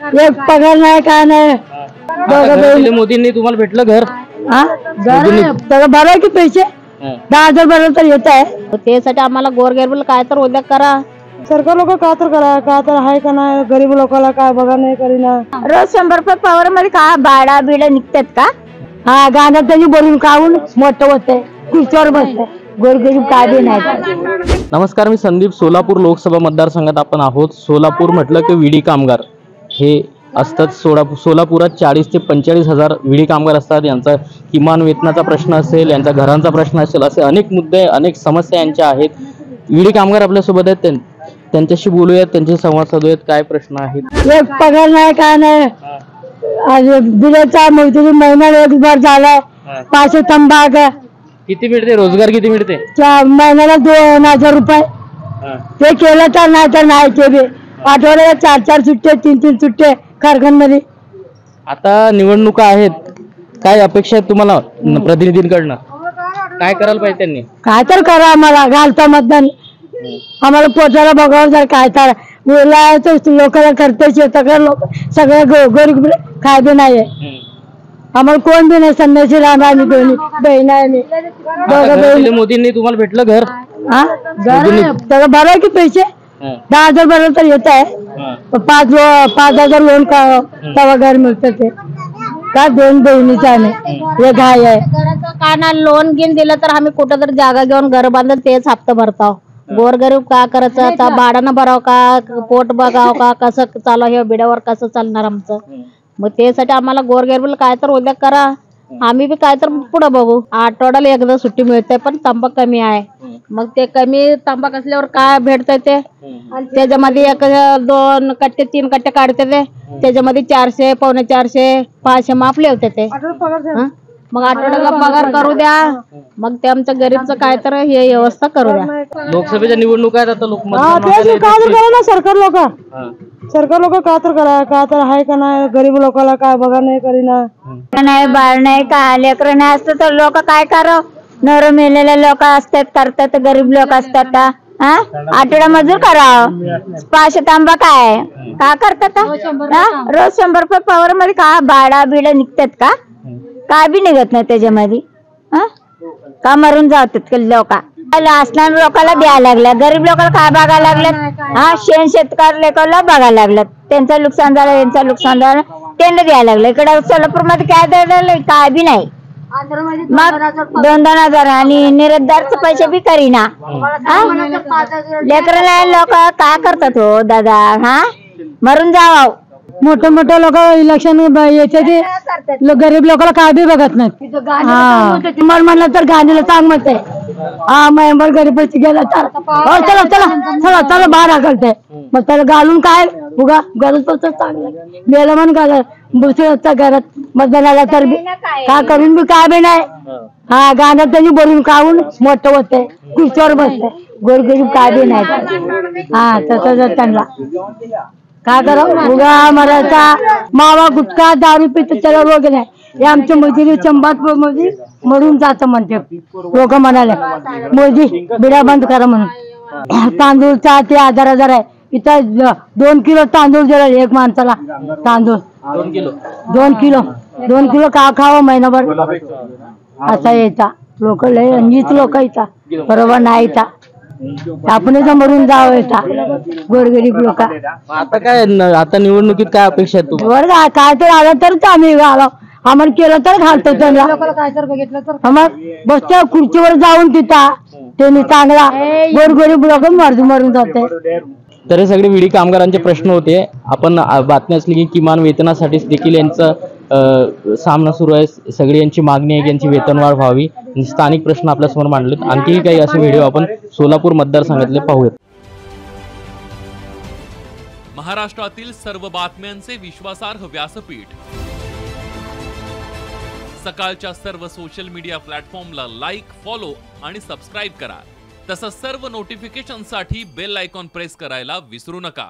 एक पगार नाही काय नाही। मोदींनी तुम्हाला भेटलं घर? घर भरा की पैसे 10,000 भरलं तर येत आहे। त्यासाठी आम्हाला गोरगरीब काय तर उद्या करा। सरकार लोक का तर करा, का तर आहे का नाही, गरीब लोकांना काय बघा नाही करीना। रोज 100 रुपये पगार मध्ये का भाडा बिडा निघतात का? हा गाण्यात त्यांनी बोलून काढून मोठं होतंय, खुर्चीवर बसतंय, गोरगरीब काय बी नाही। नमस्कार, मी संदीप, सोलापूर लोकसभा मतदारसंघात आपण आहोत। सोलापूर म्हटलं की विडी कामगार हे असतात। सोलापुरात 40 ते 45 हजार विडी कामगार असतात। यांचा किमान वेतनाचा प्रश्न असेल, यांचा घरांचा प्रश्न असेल, असे अनेक मुद्दे, अनेक समस्या यांच्या आहेत। विडी कामगार आपल्यासोबत आहेत, त्यांच्याशी बोलूयात, त्यांचे संवाद साधूयात। काय प्रश्न आहेत? एक पगार नाही काय नाही। आज दिलेचा मजदूरी महिना एक बार झाला, 500 तंबाग किती मिळते? रोजगार किती मिळते? महिन्याला 2,000 रुपये। ते केलं तर नाही ते बी आठवड्याला 4 सुट्टे 3 सुट्टे कारखान्यामध्ये। आता निवडणुका आहेत, काय अपेक्षा आहेत तुम्हाला प्रतिनिधींकडनं? काय करायला पाहिजे त्यांनी? काय तर करा, आम्हाला घालता मतदान, आम्हाला पोटाला बघावं जर काय तर लोकांना करते शेतकरी लोक सगळे गरीब काय बी नाहीये। आम्हाला कोण बी नाही, संन्यासी राहणार आम्ही दोन्ही बहीण आहे। मोदींनी तुम्हाला भेटलं घर? त्याला भरा की पैसे 10,000 भरलं तर येत आहे। 5,000 लोन तेव्हा घर मिळतं ते का 2 बहिणीचं आहे, एक गाय आहे। काय ना लोन घेऊन दिलं तर आम्ही कुठं तर जागा घेऊन घर बांधून तेच हप्ता भरताव। गोरगरीब का करायचं आता? भाड्यानं भराव का, पोट बघाव का, कसं चालू हे बिड्यावर कसं चालणार आमचं? मग त्यासाठी आम्हाला गोरगरीब काय तर उद्या करा, आम्ही बी काय तर पुढे बघू। आठवड्याला एकदा सुट्टी मिळते, पण तंबाख कमी आहे। मग ते कमी तंबाख असल्यावर काय भेटतंय ते? त्याच्यामध्ये 1-2 कट्टे 3 कट्टे काढते ते, त्याच्यामध्ये 400 पावणे 400 500 माफले होते ते। मग आठवड्याला पगार करू द्या, मग ते आमच्या गरीबचं काय तर हे व्यवस्था करू द्या। लोकसभेच्या निवडणुका आहेत आता, सरकार लोक का तर करा, का तर आहे का नाही, गरीब लोकांना काय बघा नाही करीना। नाही बाळ नाही का, लेकरं नाही असतं तर लोक काय करा? नर मेलेले लोक असतात करतात, गरीब लोक असतात का? आठवडा मजूर करावं, 500 तांबा काय का करतात? रोज 100 रुपये पगार मध्ये का भाडा बिडा निघतात का? काय बी निघत नाही त्याच्यामध्ये। का मरून जातात लोक? असणाऱ्या लोकांना द्यायला लागल्या, गरीब लोकांना काय बघायला लागल्यात? शेतकरी लोकांना बघायला लागल्यात, त्यांचं नुकसान झालं, यांचं नुकसान झालं, त्यांना द्यायला लागलं। इकडे सोलापूर मध्ये काय द्यायला काय बी नाही। मग 2,000 आणि निरदारचे पैसे बी करीना। लेकराला लोक काय करतात हो दादा? मरून जाव। मोठे लोक इलेक्शन येते ते गरीब लोकांना काय बी बघत नाहीत। म्हणलं तर गांधीला चांग म्हणते, मेंबर गरीब पैसे गेला तर चला चला चला चला बाहेर करते। मग त्याला घालून काय उगा गरज तर चांगलं गेलं म्हणून घाल दुसऱ्या घरात मतदानाला तर का करून बी काय बी नाही। गाण्यात त्यांनी बोलून काढून मोठं होतंय, खुर्चीवर बसतंय, गोरगरीब काय बी नाही। तसं त्यांना काय करा, उगा मरायचा मावा गुटखा दारू पितो त्याला रोग नाही। हे आमच्या मजुरी चंबात मध्ये मरून जातं म्हणते लोक म्हणाले, मोदी बिड्या बंद करा म्हणून। तांदूळचा ते 1,000 आहे, इथं 2 किलो तांदूळ दिला एक माणसाला। तांदूळ 2 किलो का खावं महिनाभर असा यायचा। लोक लय नीच लोक येतात, बरोबर नाही येतात, आपणच मरून जावं गोरगरीब लोक। आता काय, आता निवडणुकीत काय अपेक्षा आहे तुम्हाला? काय तर आलं तरच आम्ही घालाव, आम्हाला केलं तर घालतो त्यांना। आम्हाला बसत्या खुर्चीवर जाऊन तिथं त्यांनी चांगला, गोरगरीब लोक मरून जाते। तर हे सगळे विडी कामगारांचे प्रश्न होते। आपण बातमी असली की किमान वेतनासाठी देखील यांचा सामना सुरू आहे। सगळी यांची मागणी आहे की यांची वेतनवाढ व्हावी, स्थानिक प्रश्न आपल्यासमोर मांडलेत। आणखी काही असे व्हिडिओ आपण सोलापूर मतदारसंघातले पाहूयात। महाराष्ट्रातील सर्व बातम्यांचे विश्वासार्ह व्यासपीठ, सकाळच्या सर्व सोशल मीडिया प्लॅटफॉर्मला लाईक, फॉलो आणि सबस्क्राईब करा। तसंच सर्व नोटिफिकेशनसाठी बेल आयकॉन प्रेस करायला विसरू नका।